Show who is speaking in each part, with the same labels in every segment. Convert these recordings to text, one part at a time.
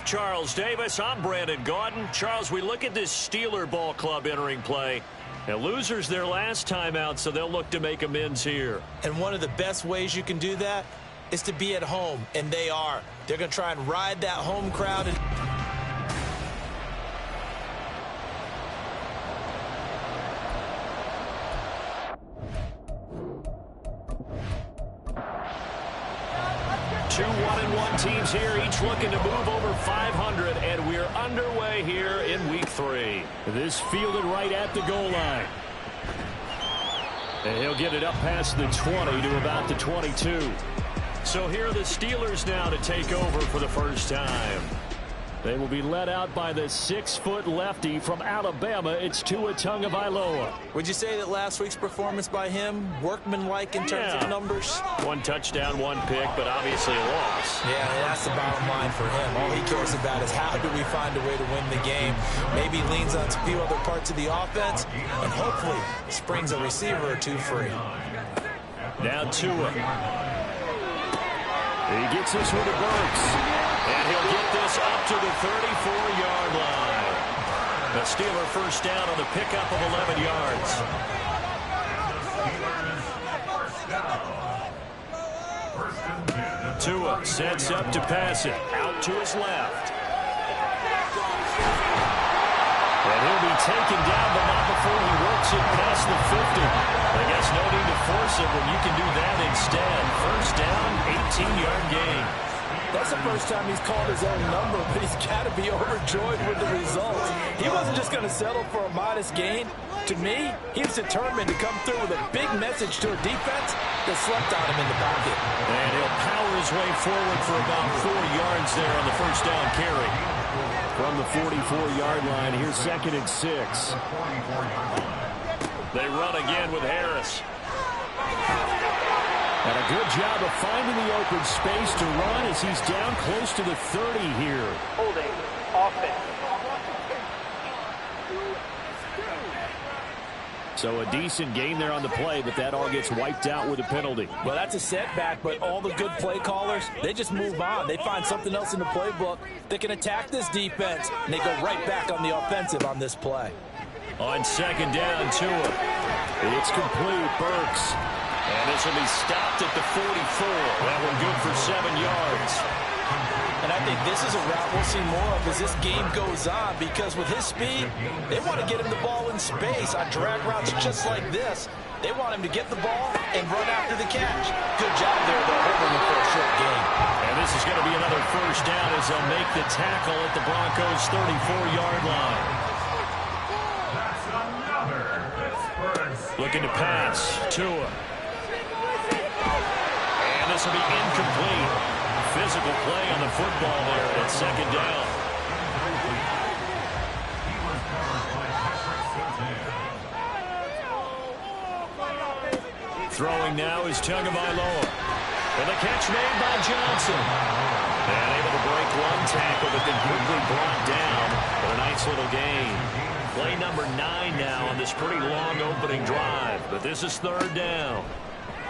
Speaker 1: Charles Davis. I'm Brandon Gaudin. Charles, we look at this Steeler ball club entering play. And losers their last time out, so they'll look to make amends here.
Speaker 2: And one of the best ways you can do that is to be at home, and they are. They're going to try and ride that home crowd. And
Speaker 1: 2 1-1 teams here, each looking to move over 500, and we're underway here in week 3. This fielded right at the goal line. And he'll get it up past the 20 to about the 22. So here are the Steelers now to take over for the first time. They will be led out by the 6-foot lefty from Alabama. It's Tua Tagovailoa.
Speaker 2: Would you say that last week's performance by him, workmanlike in terms of numbers?
Speaker 1: 1 touchdown, 1 pick, but obviously a loss.
Speaker 2: Yeah, that's the bottom line for him. All he cares about is how do we find a way to win the game. Maybe leans on a few other parts of the offense, and hopefully springs a receiver or 2 free.
Speaker 1: Now Tua. He gets this one to Burks. And he'll get this up to the 34-yard line. The Steeler first down on the pickup of 11 yards. Tua sets up to pass it. Out to his left. And he'll be taken down, but not before he works it past the 50. I guess no need to force it when you can do that instead. First down, 18-yard gain.
Speaker 2: That's the first time he's called his own number, but he's got to be overjoyed with the results. He wasn't just going to settle for a modest gain. To me, he was determined to come through with a big message to a defense that slept on him in the pocket.
Speaker 1: And he'll power his way forward for about 4 yards there on the first down carry. From the 44-yard line, here's 2nd and 6. They run again with Harris. And a good job of finding the open space to run as he's down close to the 30 here.
Speaker 3: Holding offense.
Speaker 1: So a decent gain there on the play, but that all gets wiped out with a penalty.
Speaker 2: Well, that's a setback, but all the good play callers, they just move on. They find something else in the playbook that can attack this defense, and they go right back on the offensive on this play.
Speaker 1: On 2nd down, Tua. It's complete, Burks. And this will be stopped at the 44. That one good for 7 yards.
Speaker 2: And I think this is a route we'll see more of as this game goes on, because with his speed, they want to get him the ball in space on drag routes just like this. They want him to get the ball and run after the catch. Good job there, though, holding him for a short gain.
Speaker 1: And this is going to be another first down as they'll make the tackle at the Broncos' 34-yard line. Looking to pass. Tua. And this will be incomplete. Physical play on the football there at 2nd down. Throwing now is Tagovailoa. And the catch made by Johnson. And able to break 1 tackle, but then quickly brought down. But a nice little gain. Play number 9 now on this pretty long opening drive. But this is 3rd down.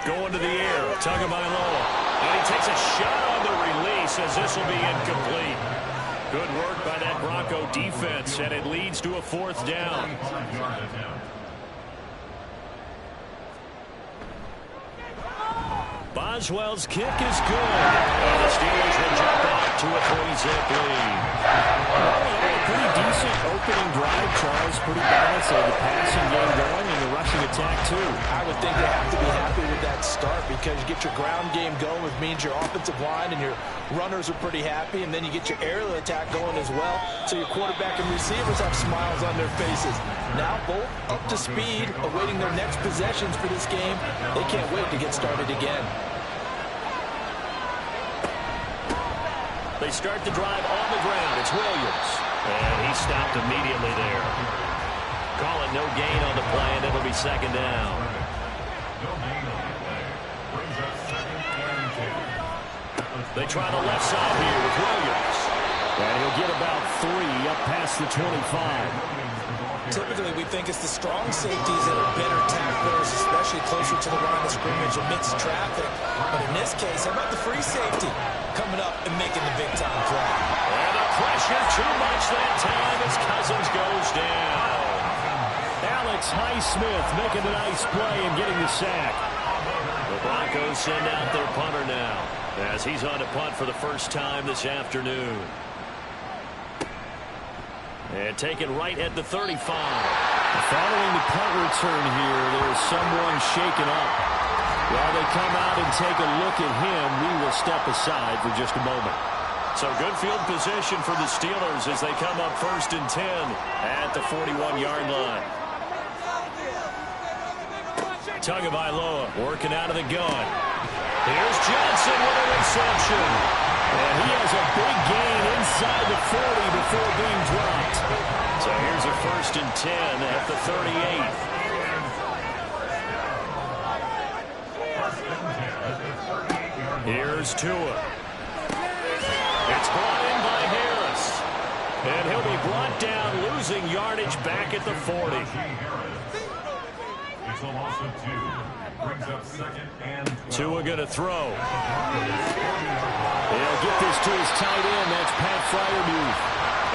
Speaker 1: Going to the air, Tagovailoa. And he takes a shot on the release as this will be incomplete. Good work by that Bronco defense, and it leads to a 4th down. Boswell's kick is good. And the Steelers will jump out to a 3-zip lead. Pretty decent opening drive, Charles. Pretty balanced. The passing game going and the rushing attack, too.
Speaker 2: I would think they have to be happy with that start, because you get your ground game going, which means your offensive line and your runners are pretty happy, and then you get your aerial attack going as well. So your quarterback and receivers have smiles on their faces. Now both up to speed, awaiting their next possessions for this game. They can't wait to get started again.
Speaker 1: They start the drive on the ground. It's Williams. And he stopped immediately there. Call it no gain on the play, and it'll be 2nd down. They try the left side here with Williams. And he'll get about 3 up past the 25.
Speaker 2: Typically, we think it's the strong safeties that are better tacklers, especially closer to the line of scrimmage amidst traffic. But in this case, how about the free safety coming up and making the big-time play?
Speaker 1: And a pressure too much that time as Cousins goes down.
Speaker 4: Alex Highsmith making a nice play and getting the sack.
Speaker 1: The Broncos send out their punter now as he's on to punt for the first time this afternoon. And taken right at the 35.
Speaker 4: Following the punt return here, there's someone shaken up. While they come out and take a look at him, we will step aside for just a moment.
Speaker 1: So good field position for the Steelers as they come up 1st and 10 at the 41-yard line. Tagovailoa working out of the gun. Here's Johnson with a reception. And he has a big gain inside the 40 before being dropped. So here's a 1st and 10 at the 38. Here's Tua. It's brought in by Harris. And he'll be brought down, losing yardage back at the 40.
Speaker 5: It's a loss of 2. Brings up 2nd and 12.
Speaker 1: Tua going to throw.
Speaker 4: He'll get this to his tight end. That's Pat Freiermuth.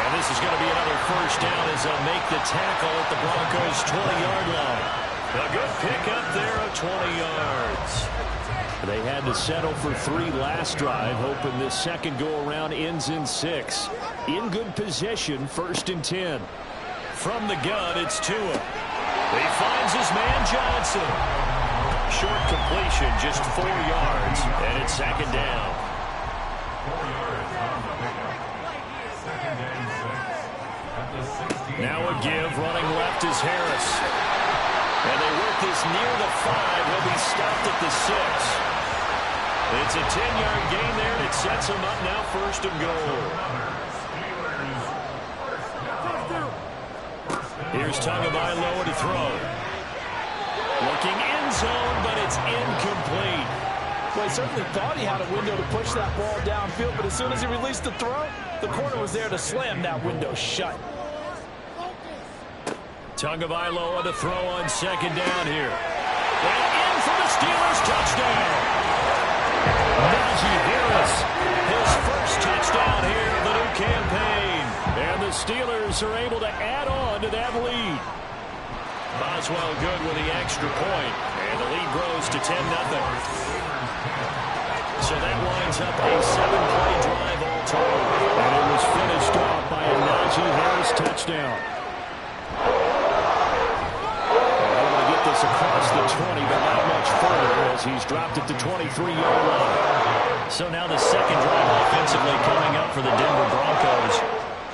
Speaker 1: And this is going to be another 1st down as they'll make the tackle at the Broncos' 20-yard line. A good pickup there of 20 yards.
Speaker 4: They had to settle for 3 last drive, hoping this second go-around ends in 6. In good position, 1st and 10.
Speaker 1: From the gun, it's Tua. He finds his man Johnson. Short completion, just 4 yards, and it's 2nd down.
Speaker 5: 4 yards on the pickup. 2nd and 6. At the 16.
Speaker 1: Now a give, running left is Harris. And they work this near the 5. He'll be stopped at the 6. It's a 10-yard gain there, and it sets him up now 1st and goal. Here's Tagovailoa to throw. Looking end zone, but it's incomplete.
Speaker 2: Well, he certainly thought he had a window to push that ball downfield, but as soon as he released the throw, the corner was there to slam that window shut.
Speaker 1: Tagovailoa to throw on 2nd down here. And in for the Steelers touchdown. Najee Harris, his 1st touchdown here of the new campaign.
Speaker 4: And the Steelers are able to add on to that lead.
Speaker 1: Boswell good with the extra point, and the lead grows to 10-0. So that winds up a 7-play drive all told.
Speaker 4: And it was finished off by a Najee Harris touchdown. Able to get this across the 20, but not much further as he's dropped it to 23-yard line.
Speaker 1: So now the 2nd drive offensively coming up for the Denver Broncos.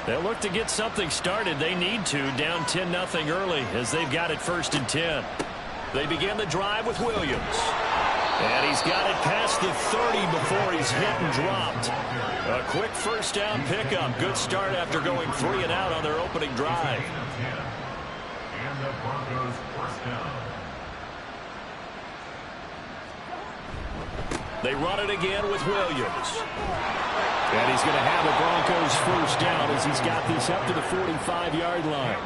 Speaker 1: They'll look to get something started. They need to, down 10-0 early as they've got it 1st and 10. They begin the drive with Williams. And he's got it past the 30 before he's hit and dropped. A quick 1st down pickup. Good start after going 3 and out on their opening drive.
Speaker 5: And the Broncos 1st down.
Speaker 1: They run it again with Williams.
Speaker 4: And he's going to have a Broncos 1st down as he's got this up to the 45-yard line.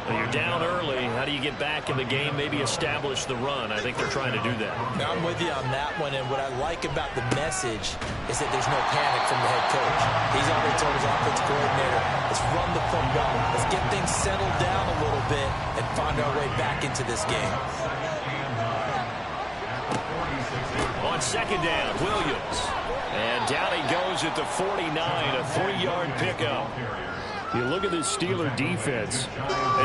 Speaker 1: Well, you're down early. How do you get back in the game, maybe establish the run? I think they're trying to do that.
Speaker 2: I'm with you on that one, and what I like about the message is that there's no panic from the head coach. He's already told his offensive coordinator, let's run the football. Let's get things settled down a little bit and find our way back into this game.
Speaker 1: On 2nd down, Williams. And down he goes at the 49, a 3-yard pickup.
Speaker 4: You look at this Steeler defense.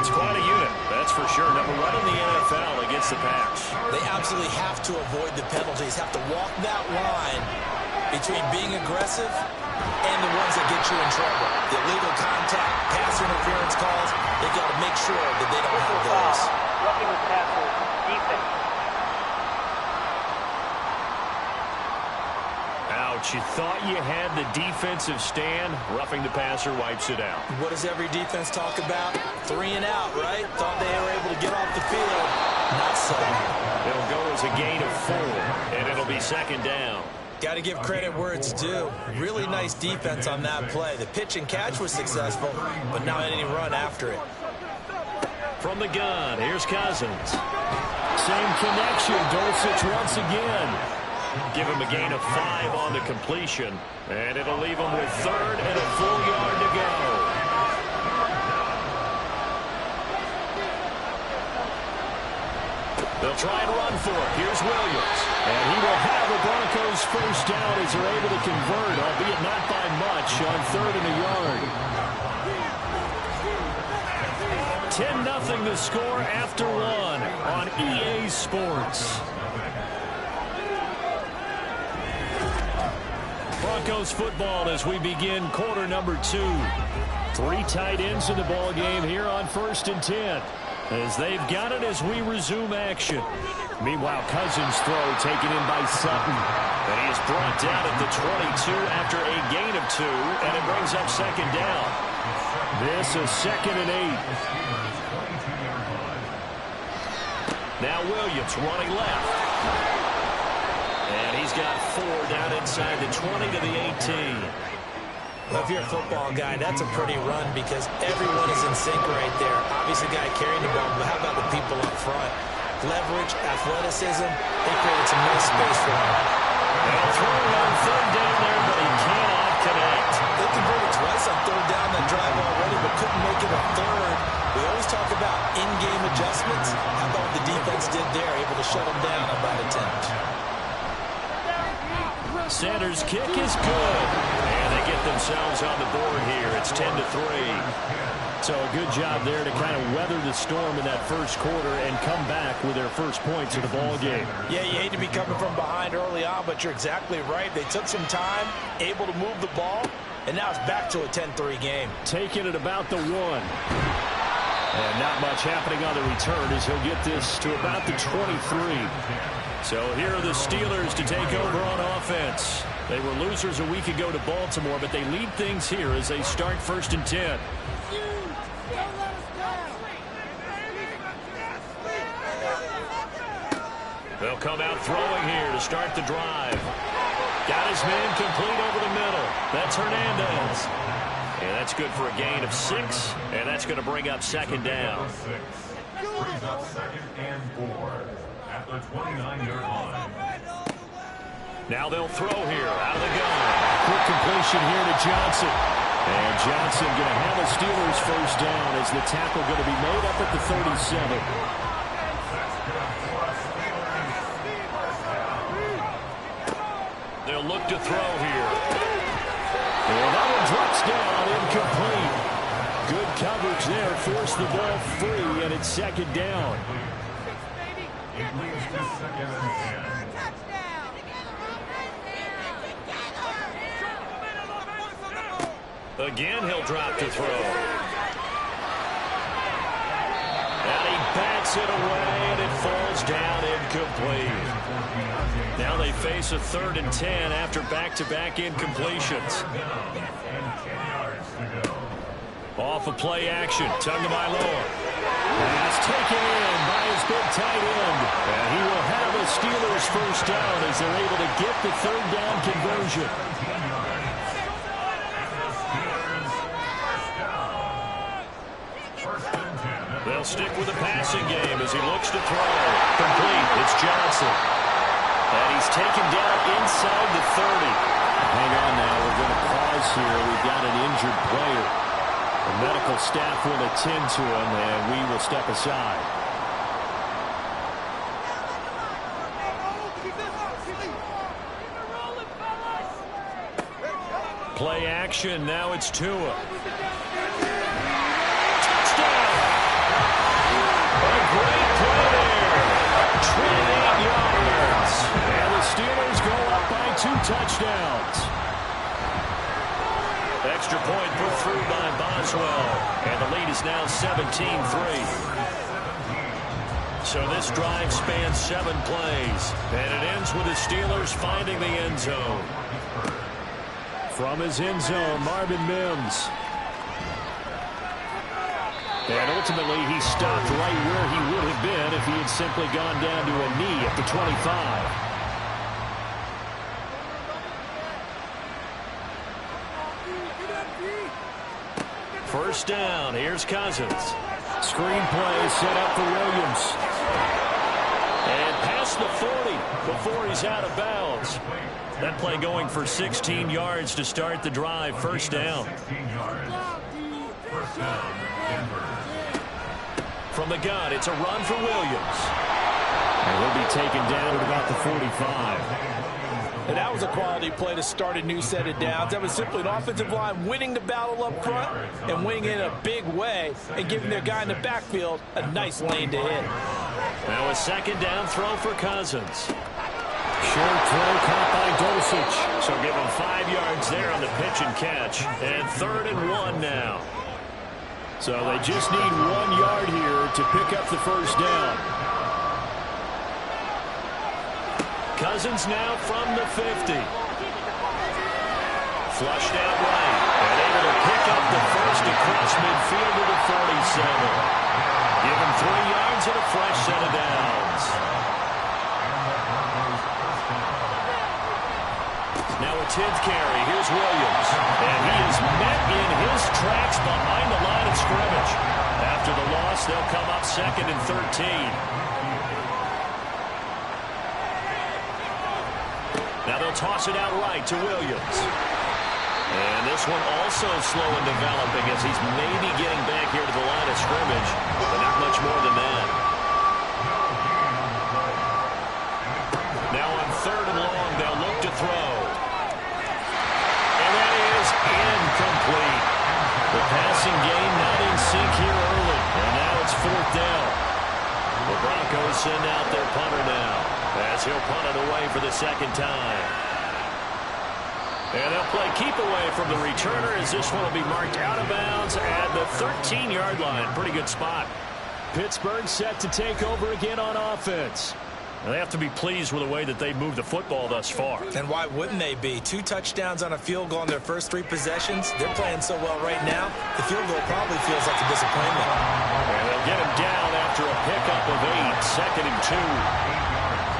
Speaker 1: It's quite a unit, that's for sure. Number 1 in the NFL against the pass.
Speaker 2: They absolutely have to avoid the penalties, have to walk that line between being aggressive and the ones that get you in trouble. The illegal contact, pass interference calls, they've got to make sure that they don't have those.
Speaker 3: Roughing the passer, defense.
Speaker 1: Ouch, you thought you had the defensive stand. Roughing the passer wipes it out.
Speaker 2: What does every defense talk about? 3 and out, right? Thought they were able to get off the field. Not so.
Speaker 1: It'll go as a gain of 4, and it'll be 2nd down.
Speaker 2: Got to give credit where it's due. Really nice defense on that play. The pitch and catch was successful, but not any run after it.
Speaker 1: From the gun, here's Cousins.
Speaker 4: Same connection, Dulcich once again.
Speaker 1: Give him a gain of 5 on the completion. And it'll leave him with 3rd and a full yard to go. They'll try and run for it. Here's Williams. And he will have the Broncos first down as they're able to convert, albeit not by much, on 3rd and a yard. 10-0 the score after 1 on EA Sports. Broncos football as we begin quarter number 2. 3 tight ends in the ball game here on 1st and 10. As they've got it as we resume action. Meanwhile, Cousins' throw taken in by Sutton. And he is brought down at the 22 after a gain of 2, and it brings up 2nd down. This is 2nd and 8. Now Williams running left. And he's got 4 down inside the 20 to the 18.
Speaker 2: Well, if you're a football guy, that's a pretty run because everyone is in sync right there. Obviously, the guy carrying the ball, but how about the people up front? Leverage, athleticism, they created some nice space for him.
Speaker 1: They'll throw on 3rd down there, but he cannot connect.
Speaker 2: They converted twice on 3rd down that drive already, but couldn't make it a 3rd. We always talk about in-game adjustments. How about what the defense did there, able to shut them down on that attempt?
Speaker 1: Sanders' kick is good. And they get themselves on the board here. It's 10-3.
Speaker 4: So a good job there to kind of weather the storm in that first quarter and come back with their first points of the ball game.
Speaker 2: Yeah, you hate to be coming from behind early on, but you're exactly right. They took some time, able to move the ball, and now it's back to a 10-3 game.
Speaker 4: Taking it about the 1. And not much happening on the return as he'll get this to about the 23.
Speaker 1: So here are the Steelers to take over on offense. They were losers a week ago to Baltimore, but they lead things here as they start 1st and 10. They'll come out throwing here to start the drive. Got his man complete over the middle. That's Hernandez. And that's good for a gain of 6, and that's going to bring up 2nd down.
Speaker 5: Brings up 2nd and 4 at the 29-yard line.
Speaker 1: Now they'll throw here out of the gun.
Speaker 4: Quick completion here to Johnson. And Johnson going to have a Steelers first down as the tackle going to be made up at the 37.
Speaker 1: They'll look to throw here.
Speaker 4: And that one drops down, incomplete. Good coverage there, forced the ball free, and it's 2nd down.
Speaker 5: It leads to 2nd and 10.
Speaker 1: Again, he'll drop to throw. And he bats it away, and it falls down incomplete. Now they face a 3rd and 10 after back-to-back incompletions. Off of play action, Tagovailoa. Pass taken in by his big tight end. And he will have a Steelers first down as they're able to get the 3rd down conversion. They'll stick with the passing game as he looks to throw. Complete, it's Johnson. And he's taken down inside the 30.
Speaker 4: Hang on now, we're going to pause here. We've got an injured player. The medical staff will attend to him, and we will step aside.
Speaker 1: Play action, now it's Tua. Great play there. 28 yards. And the Steelers go up by 2 touchdowns. Extra point put through by Boswell. And the lead is now 17-3. So this drive spans 7 plays. And it ends with the Steelers finding the end zone.
Speaker 4: From his end zone, Marvin Mims.
Speaker 1: And ultimately, he stopped right where he would have been if he had simply gone down to a knee at the 25. First down, here's Cousins.
Speaker 4: Screen play set up for Williams.
Speaker 1: And pass across the 40 before he's out of bounds. That play going for 16 yards to start the drive. First down.
Speaker 5: 16 yards. First down, Denver.
Speaker 1: From the gun, it's a run for Williams. And he'll be taken down at about the 45.
Speaker 2: And that was a quality play to start a new set of downs. That was simply an offensive line winning the battle up front and winning it in a big way and giving their guy in the backfield a nice lane to hit.
Speaker 1: Now a second down throw for Cousins.
Speaker 4: Short throw caught by Dulcich.
Speaker 1: So give him 5 yards there on the pitch and catch. And 3rd and 1 now.
Speaker 4: So they just need 1 yard here to pick up the first down.
Speaker 1: Cousins now from the 50. Flushed out right. And able to pick up the first across midfield to the 47. Give him 3 yards and a fresh set of downs. Now a 10th carry. Here's Williams. And he is met in his tracks behind the line of scrimmage. After the loss, they'll come up 2nd and 13. Now they'll toss it out right to Williams. And this one also slow in developing as he's maybe getting back here to the line of scrimmage, but not much more than that. Now on 3rd and long, they'll look to throw. And that is incomplete. The passing game not in sync here early. And now it's 4th down. The Broncos send out their punter now, as he'll punt it away for the 2nd time. And they'll play keep away from the returner as this one will be marked out of bounds at the 13-yard line. Pretty good spot.
Speaker 4: Pittsburgh set to take over again on offense.
Speaker 1: And they have to be pleased with the way that they've moved the football thus far.
Speaker 2: And why wouldn't they be? 2 touchdowns on a field goal in their first 3 possessions. They're playing so well right now, the field goal probably feels like a disappointment.
Speaker 1: And they'll get him down after a pickup of 8. 2nd and 2.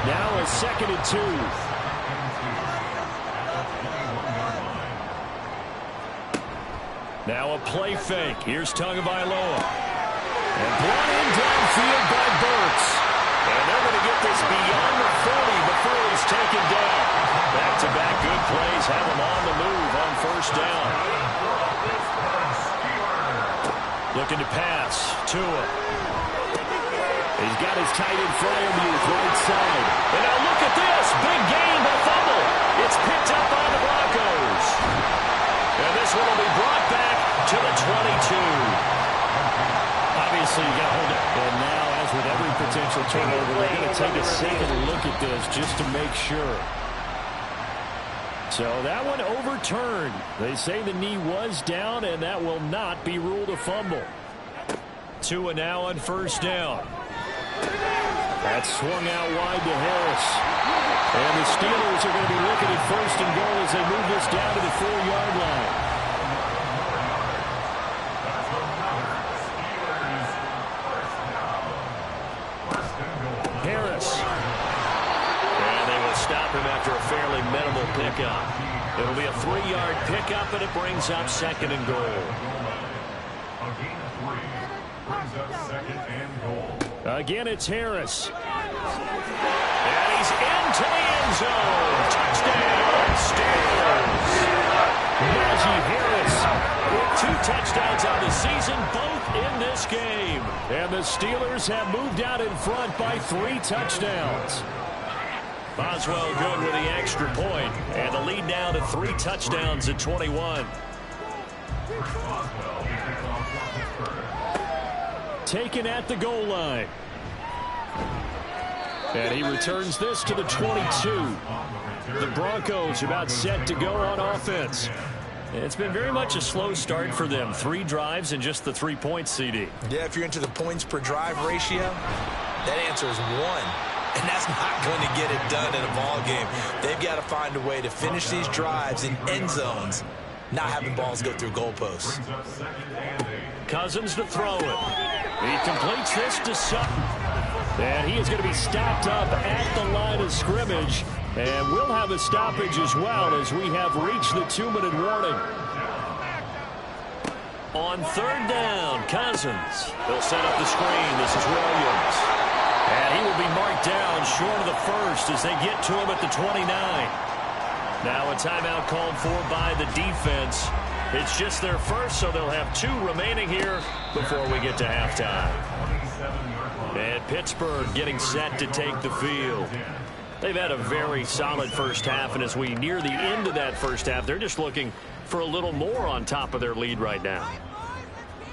Speaker 4: Now a 2nd and 2.
Speaker 1: Now a play fake. Here's Tagovailoa. And brought in downfield by Burks. And they're going to get this beyond the 40 before he's taken down. Back-to-back good plays have him on the move on 1st down. Looking to pass. Tua.
Speaker 4: He's got his tight end Freiermuth right side.
Speaker 1: And now look at this. Big gain, but fumble. It's picked up by the Broncos. And this one will be brought back to the 22.
Speaker 4: Obviously, you got to hold it. And now, as with every potential turnover, they're going to take a second look at this just to make sure. So that one overturned. They say the knee was down, and that will not be ruled a fumble.
Speaker 1: Tua now on 1st down.
Speaker 4: That's swung out wide to Harris. And the Steelers are going to be looking at 1st and goal as they move this down to the 4-yard line.
Speaker 1: Harris. And they will stop him after a fairly minimal pickup. It'll be a 3-yard pickup, and it brings up 2nd and goal.
Speaker 5: A gain of 3 brings up 2nd and goal.
Speaker 4: Again, it's Harris.
Speaker 1: And he's into the end zone. Touchdown, Steelers.
Speaker 4: Najee Harris
Speaker 1: with 2 touchdowns on the season, both in this game.
Speaker 4: And the Steelers have moved out in front by 3 touchdowns.
Speaker 1: Boswell good with the extra point. And the lead now to 3 touchdowns at 21.
Speaker 4: Taken at the goal line. And he returns this to the 22. The Broncos about set to go on offense.
Speaker 1: It's been very much a slow start for them. 3 drives and just the 3 points, CD.
Speaker 2: Yeah, if you're into the points per drive ratio, that answer is 1. And that's not going to get it done in a ball game. They've got to find a way to finish these drives in end zones, not having balls go through goalposts.
Speaker 1: Cousins to throw it.
Speaker 4: He completes this to Sutton. And he is going to be stopped up at the line of scrimmage. And we'll have a stoppage as well as we have reached the 2-minute warning.
Speaker 1: On 3rd down, Cousins. They'll set up the screen. This is Williams. And he will be marked down
Speaker 4: short of the first as they get to him at the 29. Now a timeout called for by the defense. It's just their first, so they'll have 2 remaining here before we get to halftime. And Pittsburgh getting set to take the field. They've had a very solid first half, and as we near the end of that first half, they're just looking for a little more on top of their lead right now.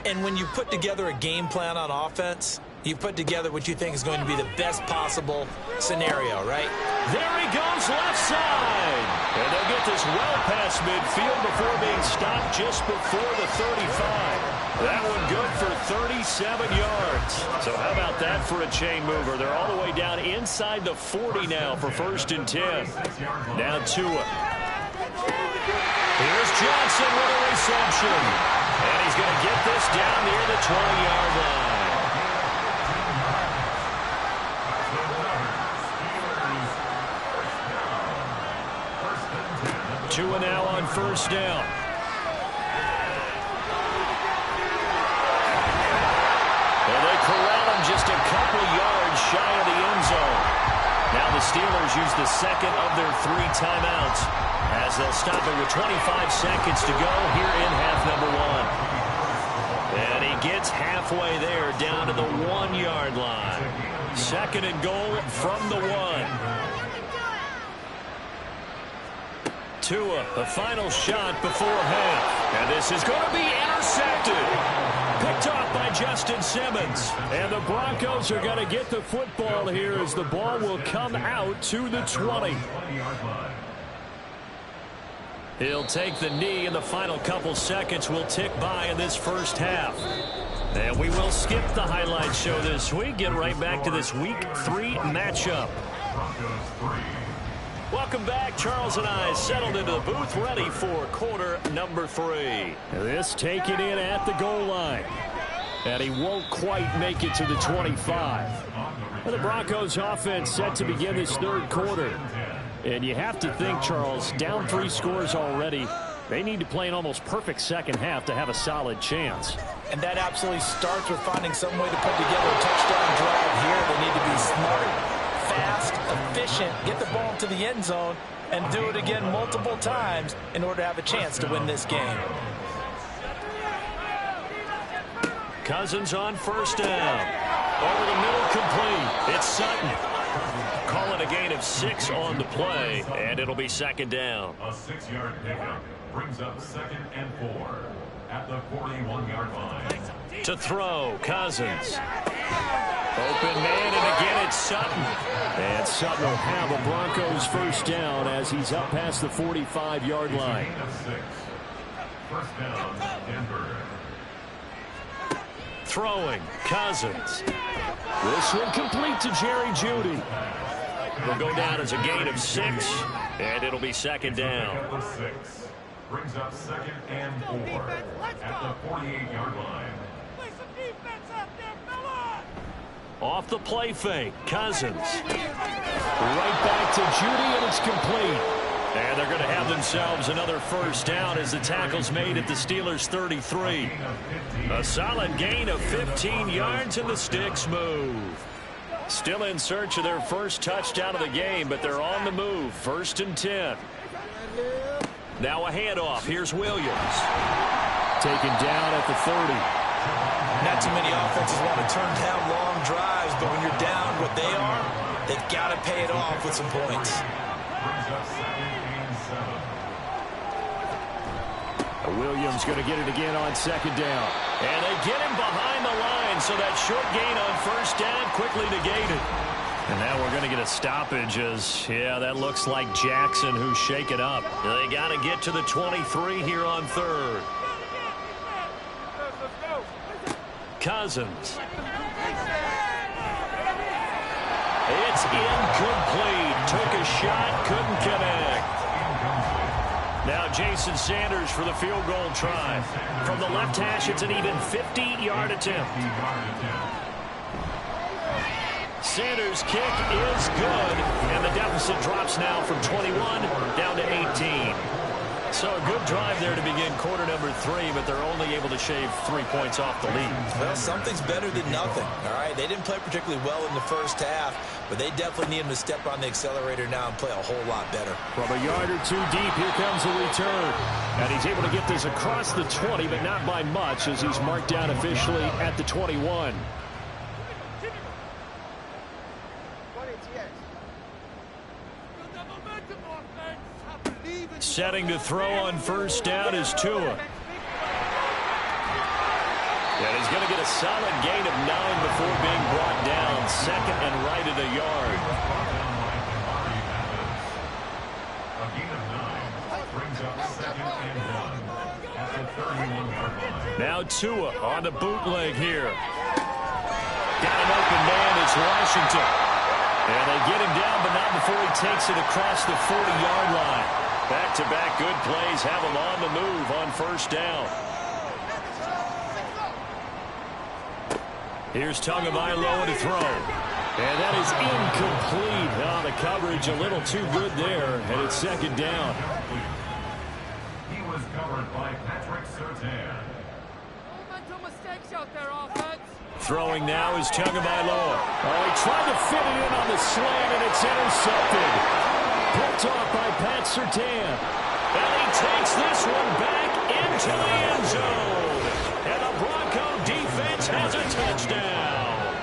Speaker 2: And when you put together a game plan on offense, you put together what you think is going to be the best possible scenario, right?
Speaker 4: There he goes, left side. And they'll get this well past midfield before being stopped just before the 35. That one good for 37 yards. So how about that for a chain mover? They're all the way down inside the 40 now for 1st and 10. Now Tua. Here's Johnson with a reception. And he's going to get this down near the 20-yard line. Tua now on 1st down. And they corral him just a couple yards shy of the end zone. Now the Steelers use the second of their 3 timeouts as they'll stop it with 25 seconds to go here in half number 1. And he gets halfway there down to the 1-yard line. 2nd and goal from the 1. Tua, the final shot before half. And this is going to be intercepted. Picked off by Justin Simmons. And the Broncos are going to get the football here as the ball will come out to the 20. He'll take the knee, and the final couple seconds will tick by in this first half. And we will skip the highlight show this week. Get right back to this Week 3 matchup. Welcome back. Charles and I settled into the booth, ready for quarter number 3. This taken in at the goal line. And he won't quite make it to the 25. And the Broncos offense set to begin this 3rd quarter. And you have to think, Charles, down 3 scores already. They need to play an almost perfect second half to have a solid chance.
Speaker 2: And that absolutely starts with finding some way to put together a touchdown drive here. They need to be smart, fast, efficient, get the ball to the end zone, and do it again multiple times in order to have a chance to win this game.
Speaker 4: Cousins on 1st down. Over the middle, complete. It's Sutton. Call it a gain of 6 on the play, and it'll be 2nd down.
Speaker 5: A 6-yard pickup brings up 2nd and 4 at the 41-yard line.
Speaker 4: To throw, Cousins. Open man, and again it's Sutton. And Sutton will have a Broncos 1st down as he's up past the 45-yard line.
Speaker 5: 6. 1st down, Denver.
Speaker 4: Throwing, Cousins. This one complete to Jerry Jeudy. Will go down as a gain of 6, and it'll be 2nd down.
Speaker 5: 6 brings up 2nd and 4 at the 48-yard line.
Speaker 4: Off the play fake, Cousins. Right back to Jeudy, and it's complete. And they're going to have themselves another 1st down as the tackle's made at the Steelers' 33. A solid gain of 15 yards, and the sticks move. Still in search of their first touchdown of the game, but they're on the move. 1st and 10. Now a handoff. Here's Williams. Taken down at the 30.
Speaker 2: Not too many offenses want to turn down long drives, but when you're down what they are, they've got to pay it off with some points.
Speaker 5: Brings up 2nd and 7.
Speaker 4: Williams going to get it again on 2nd down. And they get him behind the line, so that short gain on 1st down quickly negated. And now we're going to get a stoppage as, yeah, that looks like Jackson who's shaken up. They got to get to the 23 here on 3rd. Cousins. It's incomplete. Took a shot, couldn't connect. Now Jason Sanders for the field goal try. From the left hash, it's an even 50-yard attempt. Sanders' kick is good, and the deficit drops now from 21 down to 18. So a good drive there to begin quarter number 3, but they're only able to shave 3 points off the lead.
Speaker 2: Well, something's better than nothing, all right? They didn't play particularly well in the first half, but they definitely need him to step on the accelerator now and play a whole lot better.
Speaker 4: From a yard or two deep, here comes a return. And he's able to get this across the 20, but not by much, as he's marked down officially at the 21. Setting to throw on first down is Tua. And he's going to get a solid gain of 9 before being brought down. Second and right at a yard.
Speaker 5: A gain of 9 brings up 2nd and 1 at the 31-yard line.
Speaker 4: Now Tua on the bootleg here. Got an open man. It's Washington. And they get him down, but not before he takes it across the 40-yard line. Back-to-back good plays have him on the move on first down. Here's Tagovailoa to throw. And that is incomplete. Oh, the coverage a little too good there, and it's second down.
Speaker 5: He was covered by Patrick Surtain.
Speaker 4: Throwing now is Tagovailoa. Oh, he tried to fit it in on the slant, and it's intercepted. Picked off by Pat Surtain. And he takes this one back into the end zone. And the Bronco defense has a touchdown.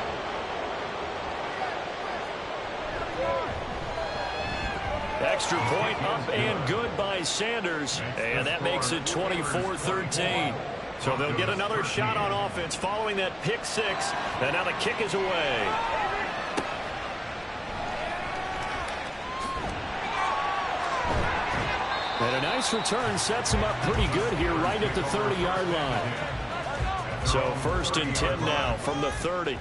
Speaker 4: Extra point up and good by Sanders. And that makes it 24-13. So they'll get another shot on offense following that pick six. And now the kick is away. And a nice return sets him up pretty good here right at the 30-yard line. So 1st and 10 now from the 30.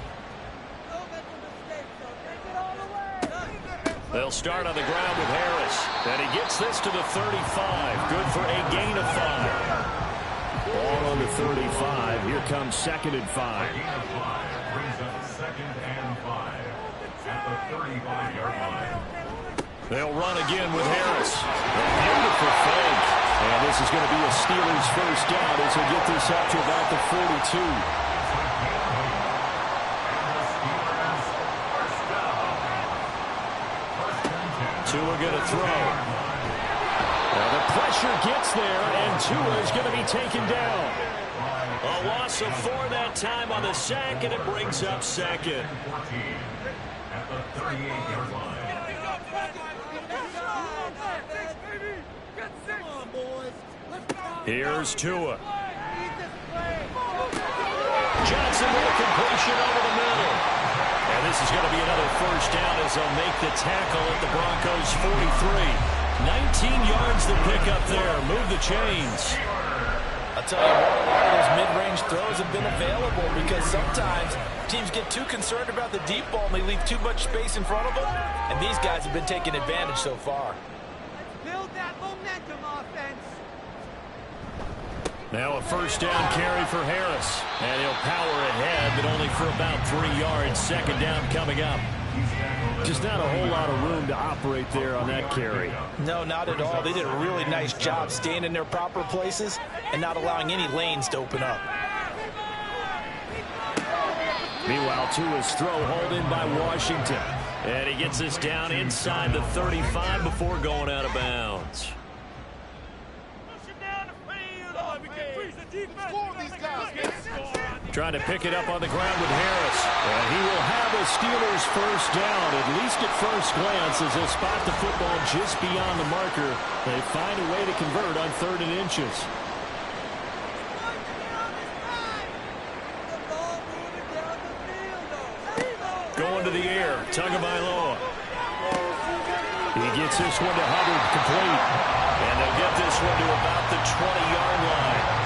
Speaker 4: They'll start on the ground with Harris. And he gets this to the 35. Good for a gain of 5. Ball on the 35. Here comes 2nd and 5.
Speaker 5: A gain of 5 brings up 2nd and 5 at the 35-yard line.
Speaker 4: They'll run again with Harris. A beautiful fake. And this is going to be a Steelers first down as they get this up to about the 42. Tua going to throw. Now the pressure gets there, and Tua is going to be taken down. A loss of 4 that time on the sack, and it brings up 2nd.
Speaker 5: At the 38-yard line.
Speaker 4: Here's Tua. Johnson with a completion over the middle. And this is going to be another first down as they'll make the tackle at the Broncos 43. 19 yards to pick up there. Move the chains.
Speaker 2: I'll tell you what, a lot of those mid-range throws have been available because sometimes teams get too concerned about the deep ball and they leave too much space in front of them. And these guys have been taking advantage so far.
Speaker 3: Build that momentum offense.
Speaker 4: Now a first down carry for Harris. And he'll power ahead, but only for about 3 yards. Second down coming up. Just not a whole lot of room to operate there on that carry.
Speaker 2: No, not at all. They did a really nice job staying in their proper places and not allowing any lanes to open up.
Speaker 4: Meanwhile, Tua's throw hauled in by Washington. And he gets this down inside the 35 before going out of bounds. Trying to pick it up on the ground with Harris. And he will have a Steelers first down, at least at first glance, as they'll spot the football just beyond the marker. They find a way to convert on 3rd and inches. Going to the air, Tagovailoa. He gets this one to Hubbard, complete. And they'll get this one to about the 20-yard line.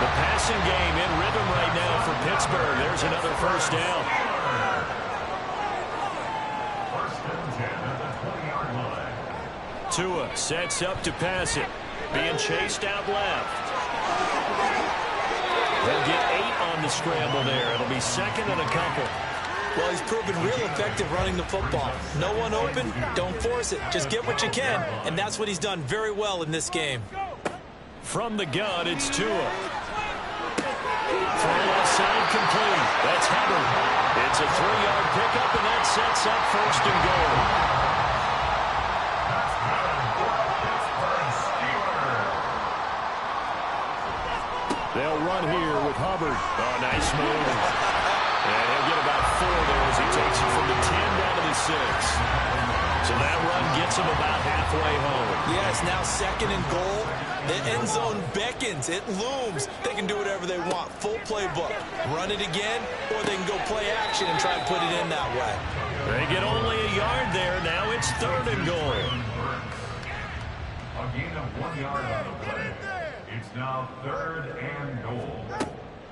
Speaker 4: The passing game in rhythm right now for Pittsburgh. There's another first down.
Speaker 5: 1st and 10 at the 20-yard line.
Speaker 4: Tua sets up to pass it. Being chased out left. They'll get 8 on the scramble there. It'll be 2nd and a couple.
Speaker 2: Well, he's proven real effective running the football. No one open, don't force it. Just get what you can, and that's what he's done very well in this game.
Speaker 4: From the gun, it's Tua. Throw left side complete. That's Hubbard. It's a 3-yard pickup, and that sets up first and goal. They'll run here with Hubbard. Oh, nice move. And he'll get about 4 there as he takes it from the 10 down to the 6. So that run gets him about halfway home.
Speaker 2: Yeah, it's now 2nd and goal. The end zone beckons. It looms. They can do whatever they want. Full playbook. Run it again, or they can go play action and try and put it in that way.
Speaker 4: They get only a yard there. Now it's 3rd and goal.
Speaker 5: A gain of 1 yard on the play. It's now 3rd and goal.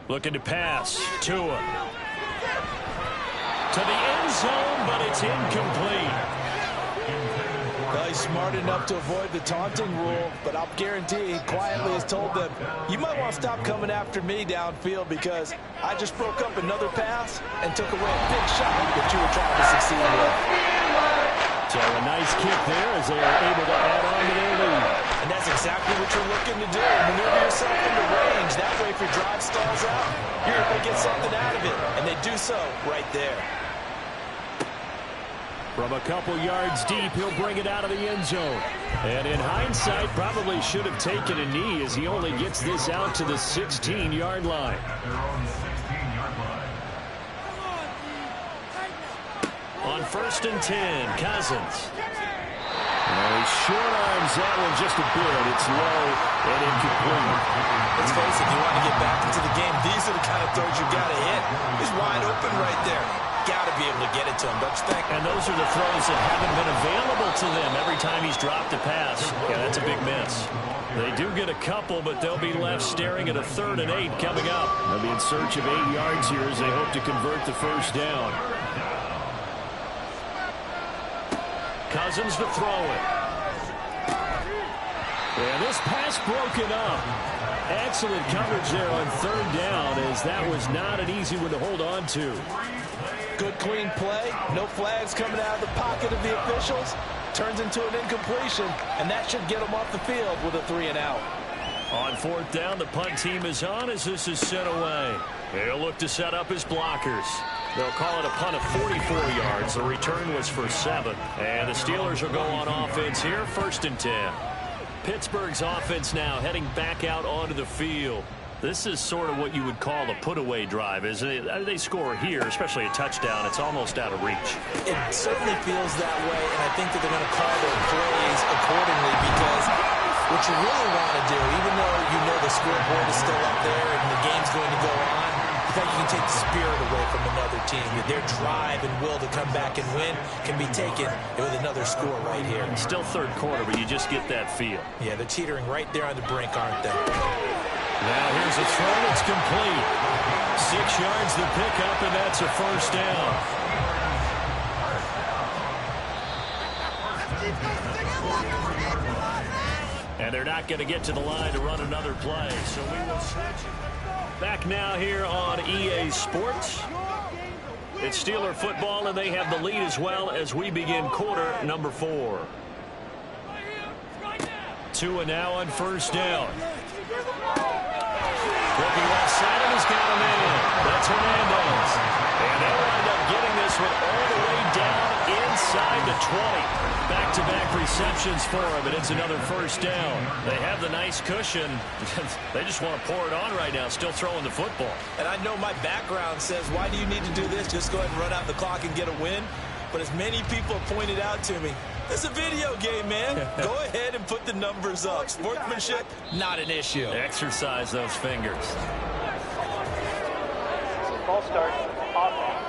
Speaker 4: Looking to pass. Tua. To the end zone, but it's incomplete.
Speaker 2: Well, he's smart enough to avoid the taunting rule, but I'll guarantee he quietly has told them, you might want to stop coming after me downfield because I just broke up another pass and took away a big shot that you were trying to succeed with.
Speaker 4: So a nice kick there as they are able to add on to their lead.
Speaker 2: And that's exactly what you're looking to do. Maneuver yourself into range. That way, if your drive stalls out, you're going to get something out of it. And they do so right there.
Speaker 4: From a couple yards deep, he'll bring it out of the end zone. And in hindsight, probably should have taken a knee as he only gets this out to the 16-yard line.
Speaker 5: At their own 16-yard line.
Speaker 4: On 1st and 10, Cousins. He short arms that one just a bit. It's low and incomplete.
Speaker 2: Let's face it, you want to get back into the game. These are the kind of throws you got to hit. He's wide open right there. Got to be able to get it to him, don't you think?
Speaker 4: And those are the throws that haven't been available to them every time he's dropped a pass. Yeah, that's a big miss. They do get a couple, but they'll be left staring at a 3rd and 8 coming up. They'll be in search of 8 yards here as they hope to convert the first down. Cousins to throw it. And this pass broken up. Excellent coverage there on 3rd down as that was not an easy one to hold on to.
Speaker 2: Good, clean play. No flags coming out of the pocket of the officials. Turns into an incompletion, and that should get them off the field with a 3 and out.
Speaker 4: On 4th down, the punt team is on as this is sent away. They'll look to set up his blockers. They'll call it a punt of 44 yards. The return was for 7. And the Steelers will go on offense here, 1st and 10. Pittsburgh's offense now heading back out onto the field. This is sort of what you would call a put-away drive, isn't it? They score here, especially a touchdown. It's almost out of reach.
Speaker 2: It certainly feels that way, and I think that they're going to call their plays accordingly because what you really want to do, even though you know the scoreboard is still up there and the game's going to go on, you think you can take the spirit away from another team. Their drive and will to come back and win can be taken with another score right here.
Speaker 4: Still 3rd quarter, but you just get that feel.
Speaker 2: Yeah, they're teetering right there on the brink, aren't they?
Speaker 4: Now here's a throw that's complete. 6 yards the pickup, and that's a 1st down. And they're not going to get to the line to run another play, so we will switch. Back now here on EA Sports. It's Steeler football, and they have the lead as well as we begin quarter number 4. Tua now on 1st down. Looking left side, and he's got him in. That's Hernandez. And they'll wind up getting this one all the way down inside the 20. Back-to-back receptions for him, and it's another 1st down. They have the nice cushion. They just want to pour it on right now, still throwing the football.
Speaker 2: And I know my background says, why do you need to do this? Just go ahead and run out the clock and get a win. But as many people have pointed out to me, it's a video game, man. Go ahead and put the numbers up. Sportsmanship, not an issue.
Speaker 4: Exercise those fingers.
Speaker 6: False start. Offense.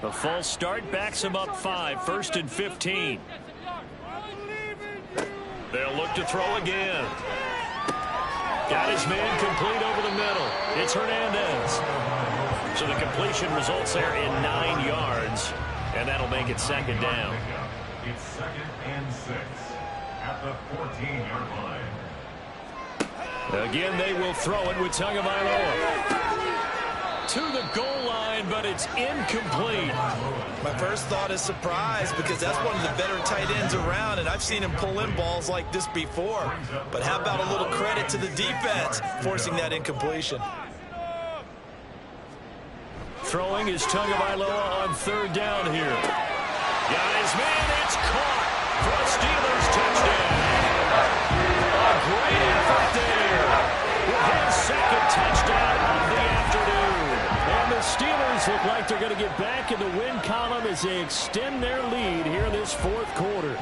Speaker 4: The false start backs him up 5. 1st and 15. They'll look to throw again. Got his man complete over the middle. It's Hernandez. So the completion results there in 9 yards. And that'll make it 2nd down.
Speaker 5: It's 2nd and 6 at the 14-yard line.
Speaker 4: Again, they will throw it with Tagovailoa. to the goal line, but it's incomplete.
Speaker 2: My first thought is surprise because that's one of the better tight ends around, and I've seen him pull in balls like this before. But how about a little credit to the defense forcing that incompletion?
Speaker 4: Throwing is Tagovailoa on third down here. Got his man, it's caught for a Steelers touchdown. A great effort there with his second touchdown of the afternoon. And the Steelers look like they're going to get back in the win column as they extend their lead here in this fourth quarter.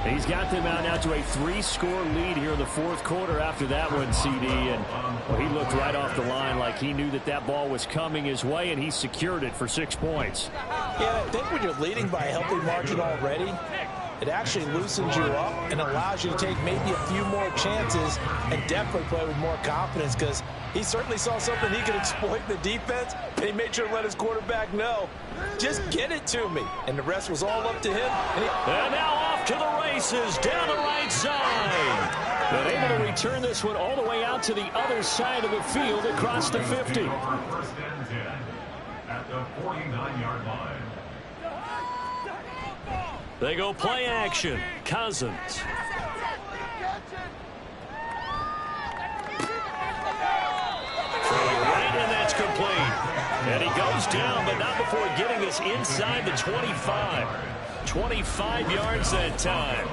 Speaker 4: He's got them out now to a 3-score lead here in the fourth quarter after that one, CD. And well, he looked right off the line like he knew that that ball was coming his way, and he secured it for 6 points.
Speaker 2: Yeah, I think when you're leading by a healthy margin already, it actually loosens you up and allows you to take maybe a few more chances and definitely play with more confidence because he certainly saw something he could exploit in the defense, and he made sure to let his quarterback know, just get it to me. And the rest was all up to him.
Speaker 4: And now off to the races down the right side. But able to return this one all the way out to the other side of the field across the 50.
Speaker 5: First and 10 at the 49-yard line.
Speaker 4: They go play action. Cousins. Right, and that's complete. And he goes down, but not before getting us inside the 25. 25 yards that time.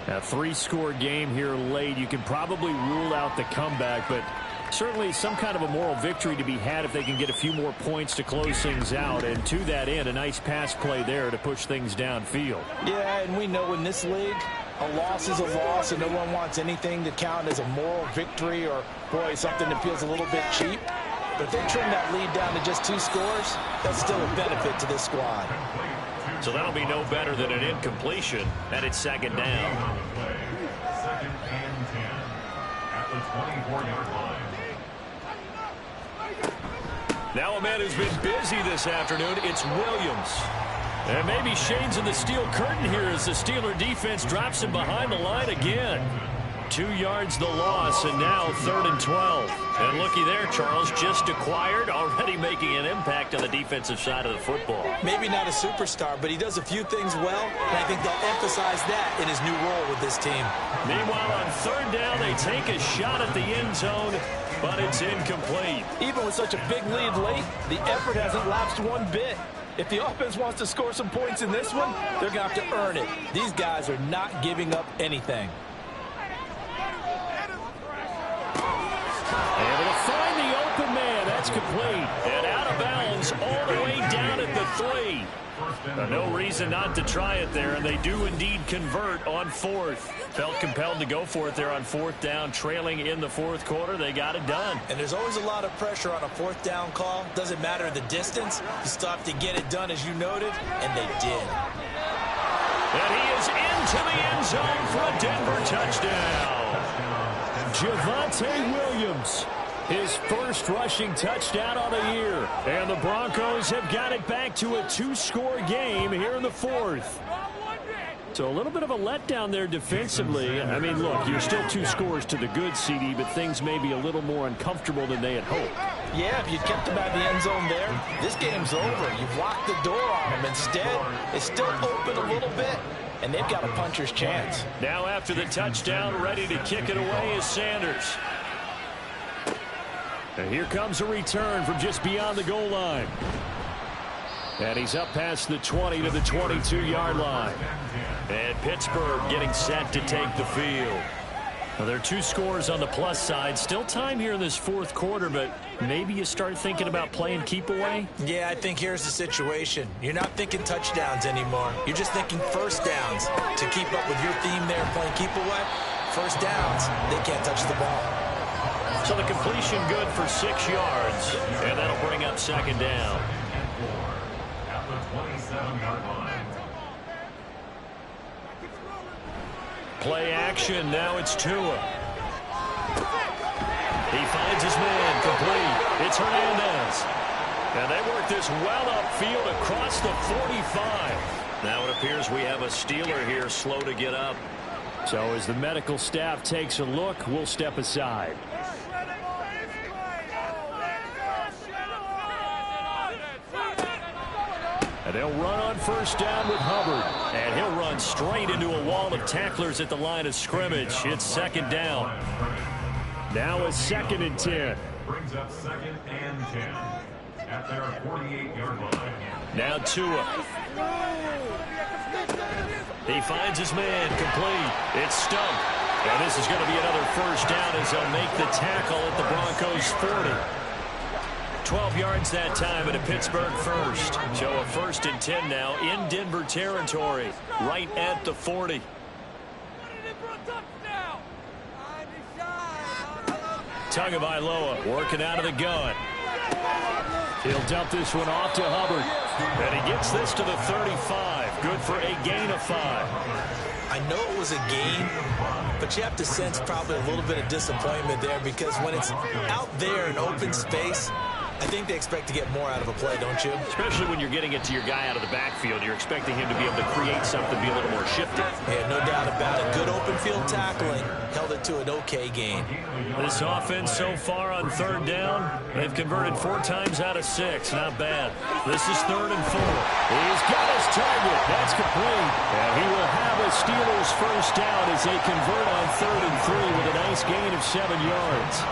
Speaker 4: A 3-score game here late. You can probably rule out the comeback, but certainly some kind of a moral victory to be had if they can get a few more points to close things out. And to that end, a nice pass play there to push things downfield.
Speaker 2: Yeah, and we know in this league, a loss is a loss, and no one wants anything to count as a moral victory or, boy, something that feels a little bit cheap. But if they trim that lead down to just 2 scores, that's still a benefit to this squad.
Speaker 4: So that'll be no better than an incompletion, and it's second down.
Speaker 5: Second and 10 at the 24-yard line.
Speaker 4: Now a man who's been busy this afternoon, it's Williams. And maybe Shane's in the steel curtain here as the Steeler defense drops him behind the line again. 2 yards the loss, and now 3rd and 12. And looky there, Charles, just acquired, already making an impact on the defensive side of the football.
Speaker 2: Maybe not a superstar, but he does a few things well, and I think they'll emphasize that in his new role with this team.
Speaker 4: Meanwhile, on 3rd down, they take a shot at the end zone, but it's incomplete.
Speaker 2: Even with such a big lead late, the effort hasn't lapsed one bit. If the offense wants to score some points in this one, they're going to have to earn it. These guys are not giving up anything.
Speaker 4: Able to find the open man. That's complete. And out of bounds all the way down at the 3. No reason not to try it there, and they do indeed convert on 4th. Felt compelled to go for it there on 4th down, trailing in the 4th quarter. They got it done.
Speaker 2: And there's always a lot of pressure on a 4th down call. Doesn't matter the distance. You still have to get it done, as you noted, and they did.
Speaker 4: And he is into the end zone for a Denver touchdown. Javonte Williams, his first rushing touchdown on the year. And the Broncos have got it back to a 2-score game here in the 4th. So a little bit of a letdown there defensively. I mean, look, you're still 2 scores to the good, CD, but things may be a little more uncomfortable than they had hoped.
Speaker 2: Yeah, if you'd kept them out of the end zone there, this game's over. You've locked the door on them. Instead, it's still open a little bit, and they've got a puncher's chance.
Speaker 4: Now after the touchdown, ready to kick it away is Sanders. And here comes a return from just beyond the goal line. And he's up past the 20 to the 22-yard line. And Pittsburgh getting set to take the field. Well, there are 2 scores on the plus side. Still time here in this 4th quarter, but maybe you start thinking about playing keep away?
Speaker 2: Yeah, I think here's the situation. You're not thinking touchdowns anymore. You're just thinking first downs. To keep up with your theme there, playing keep away, first downs, they can't touch the ball.
Speaker 4: So the completion good for 6 yards, and that'll bring up second down.
Speaker 5: At the 27-yard line.
Speaker 4: Play action, now it's Tua. He finds his man, complete. It's Hernandez. And they work this well upfield across the 45. Now it appears we have a Steeler here slow to get up. So as the medical staff takes a look, we'll step aside. And they'll run on first down with Hubbard. And he'll run straight into a wall of tacklers at the line of scrimmage. It's second down. Now a 2nd and 10.
Speaker 5: Brings up 2nd and 10 at their 48-yard line.
Speaker 4: Now Tua. He finds his man complete. It's stumped. And this is going to be another first down as they'll make the tackle at the Broncos' 40. 12 yards that time at a Pittsburgh first. So a 1st and 10 now in Denver territory, right at the 40. Tagovailoa working out of the gun. He'll dump this one off to Hubbard. And he gets this to the 35. Good for a gain of 5.
Speaker 2: I know it was a game, but you have to sense probably a little bit of disappointment there because when it's out there in open space, I think they expect to get more out of a play, don't you?
Speaker 4: Especially when you're getting it to your guy out of the backfield. You're expecting him to be able to create something, be a little more shifty.
Speaker 2: Yeah, no doubt about it. Good open field tackling. Held it to an okay gain.
Speaker 4: This offense so far on 3rd down, they've converted 4 times out of 6. Not bad. This is 3rd and 4. He's got his target. That's complete. And he will have a Steelers first down as they convert on 3rd and 3 with a nice gain of 7 yards.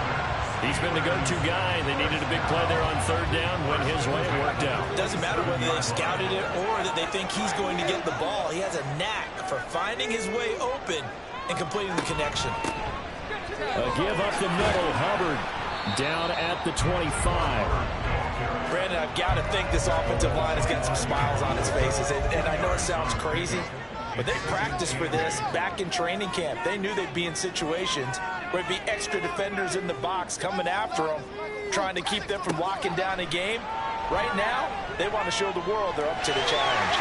Speaker 4: He's been the go-to guy. They needed a big play there on 3rd down. Went his way. It worked out.
Speaker 2: Doesn't matter whether they've scouted it or that they think he's going to get the ball. He has a knack for finding his way open and completing the connection.
Speaker 4: A give up the middle. Hubbard down at the 25.
Speaker 2: Brandon, I've got to think this offensive line has got some smiles on its faces. And I know it sounds crazy, but they practiced for this back in training camp. They knew they'd be in situations where it'd be extra defenders in the box coming after them, trying to keep them from locking down a game. Right now, they want to show the world they're up to the challenge.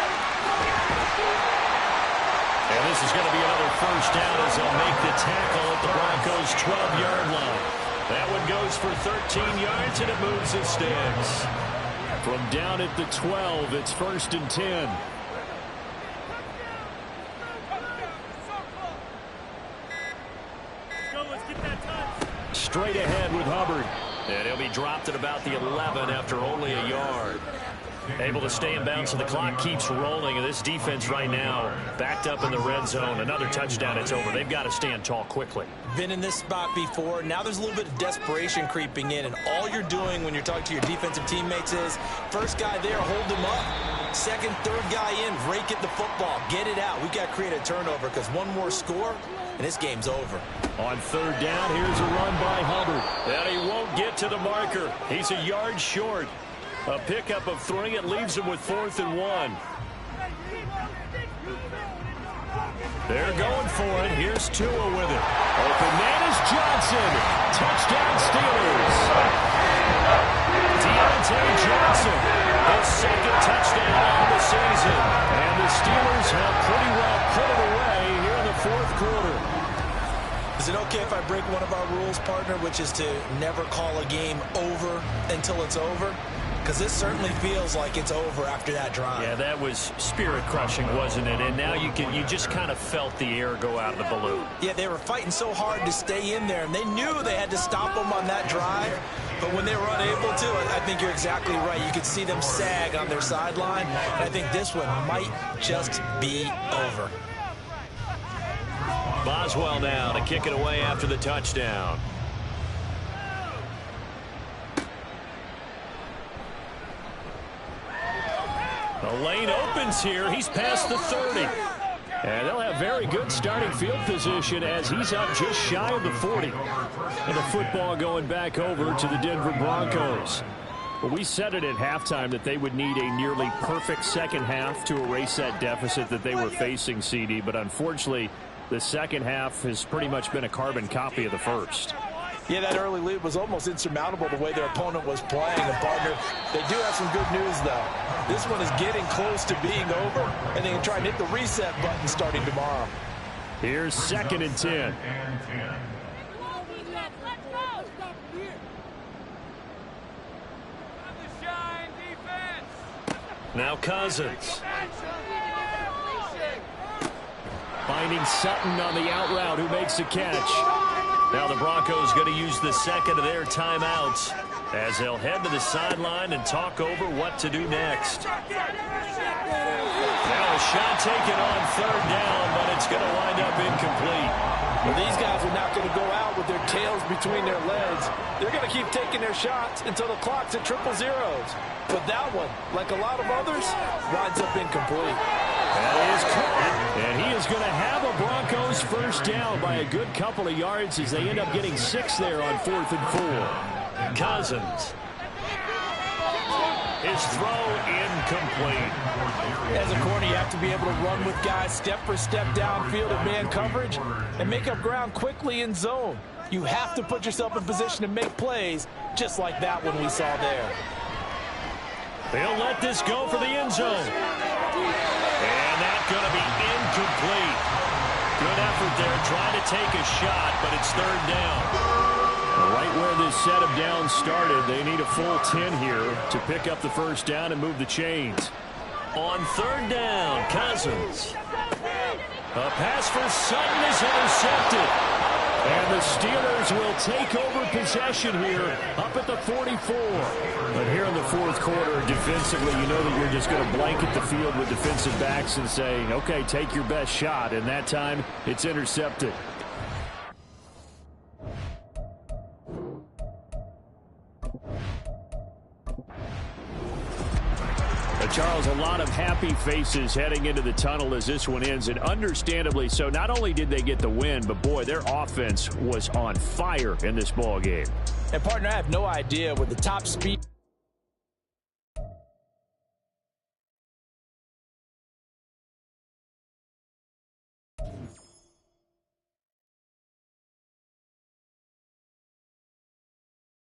Speaker 4: And this is going to be another first down as they'll make the tackle at the Broncos' 12-yard line. That one goes for 13 yards, and it moves the sticks. From down at the 12, it's 1st and 10. Straight ahead with Hubbard. And he'll be dropped at about the 11 after only a yard. Able to stay in bounds, so the clock keeps rolling. And this defense right now backed up in the red zone. Another touchdown, it's over. They've got to stand tall quickly.
Speaker 2: Been in this spot before. Now there's a little bit of desperation creeping in. And all you're doing when you're talking to your defensive teammates is, first guy there, hold him up. Second, third guy in, rake at the football. Get it out. We've got to create a turnover because one more score, and this game's over.
Speaker 4: On 3rd down, here's a run by Hubbard. And he won't get to the marker. He's a yard short. A pickup of 3. It leaves him with 4th and 1. They're going for it. Here's Tua with it. Open man is Johnson. Touchdown Steelers. Deontay Johnson, his 2nd touchdown of the season. And the Steelers have pretty well put it away here in the 4th quarter.
Speaker 2: Is it okay if I break one of our rules, partner, which is to never call a game over until it's over? Because this certainly feels like it's over after that drive.
Speaker 4: Yeah, that was spirit-crushing, wasn't it? And now you just kind of felt the air go out of the balloon.
Speaker 2: Yeah, they were fighting so hard to stay in there, and they knew they had to stop them on that drive. But when they were unable to, I think you're exactly right. You could see them sag on their sideline. And I think this one might just be over.
Speaker 4: Boswell now to kick it away after the touchdown. The lane opens here. He's past the 30. And they'll have very good starting field position as he's up just shy of the 40. And the football going back over to the Denver Broncos. Well, we said it at halftime that they would need a nearly perfect second half to erase that deficit that they were facing, CD. But unfortunately, the second half has pretty much been a carbon copy of the first.
Speaker 2: Yeah, that early lead was almost insurmountable the way their opponent was playing. And, partner, they do have some good news, though. This one is getting close to being over, and they can try and hit the reset button starting tomorrow.
Speaker 4: Here's 2nd and 10. Now Cousins. Finding Sutton on the out route, who makes the catch. Now the Broncos going to use the second of their timeouts as they'll head to the sideline and talk over what to do next. shot taken on third down, but it's going to wind up incomplete.
Speaker 2: Well, these guys are not going to go out with their tails between their legs. They're going to keep taking their shots until the clock's at triple zeros. But that one, like a lot of others, winds up incomplete.
Speaker 4: That is caught, and he is going to have a Broncos first down by a good couple of yards as they end up getting 6 there on 4th and 4.
Speaker 1: Cousins. His throw incomplete.
Speaker 2: As a corner, you have to be able to run with guys step for step downfield in man coverage and make up ground quickly in zone. You have to put yourself in position to make plays just like that one we saw there.
Speaker 4: They'll let this go for the end zone.
Speaker 1: And that's going to be incomplete. Good effort there trying to take a shot, but it's third down.
Speaker 4: Right where this set of downs started, they need a full 10 here to pick up the first down and move the chains.
Speaker 1: On third down, Cousins. A pass for Sutton is intercepted.
Speaker 4: And the Steelers will take over possession here up at the 44. But here in the fourth quarter, defensively, you know that you're just going to blanket the field with defensive backs and say, okay, take your best shot. And that time, it's intercepted. Charles, a lot of happy faces heading into the tunnel as this one ends, and understandably so. Not only did they get the win, but boy, their offense was on fire in this ball game.
Speaker 2: And partner, I have no idea with the top speed.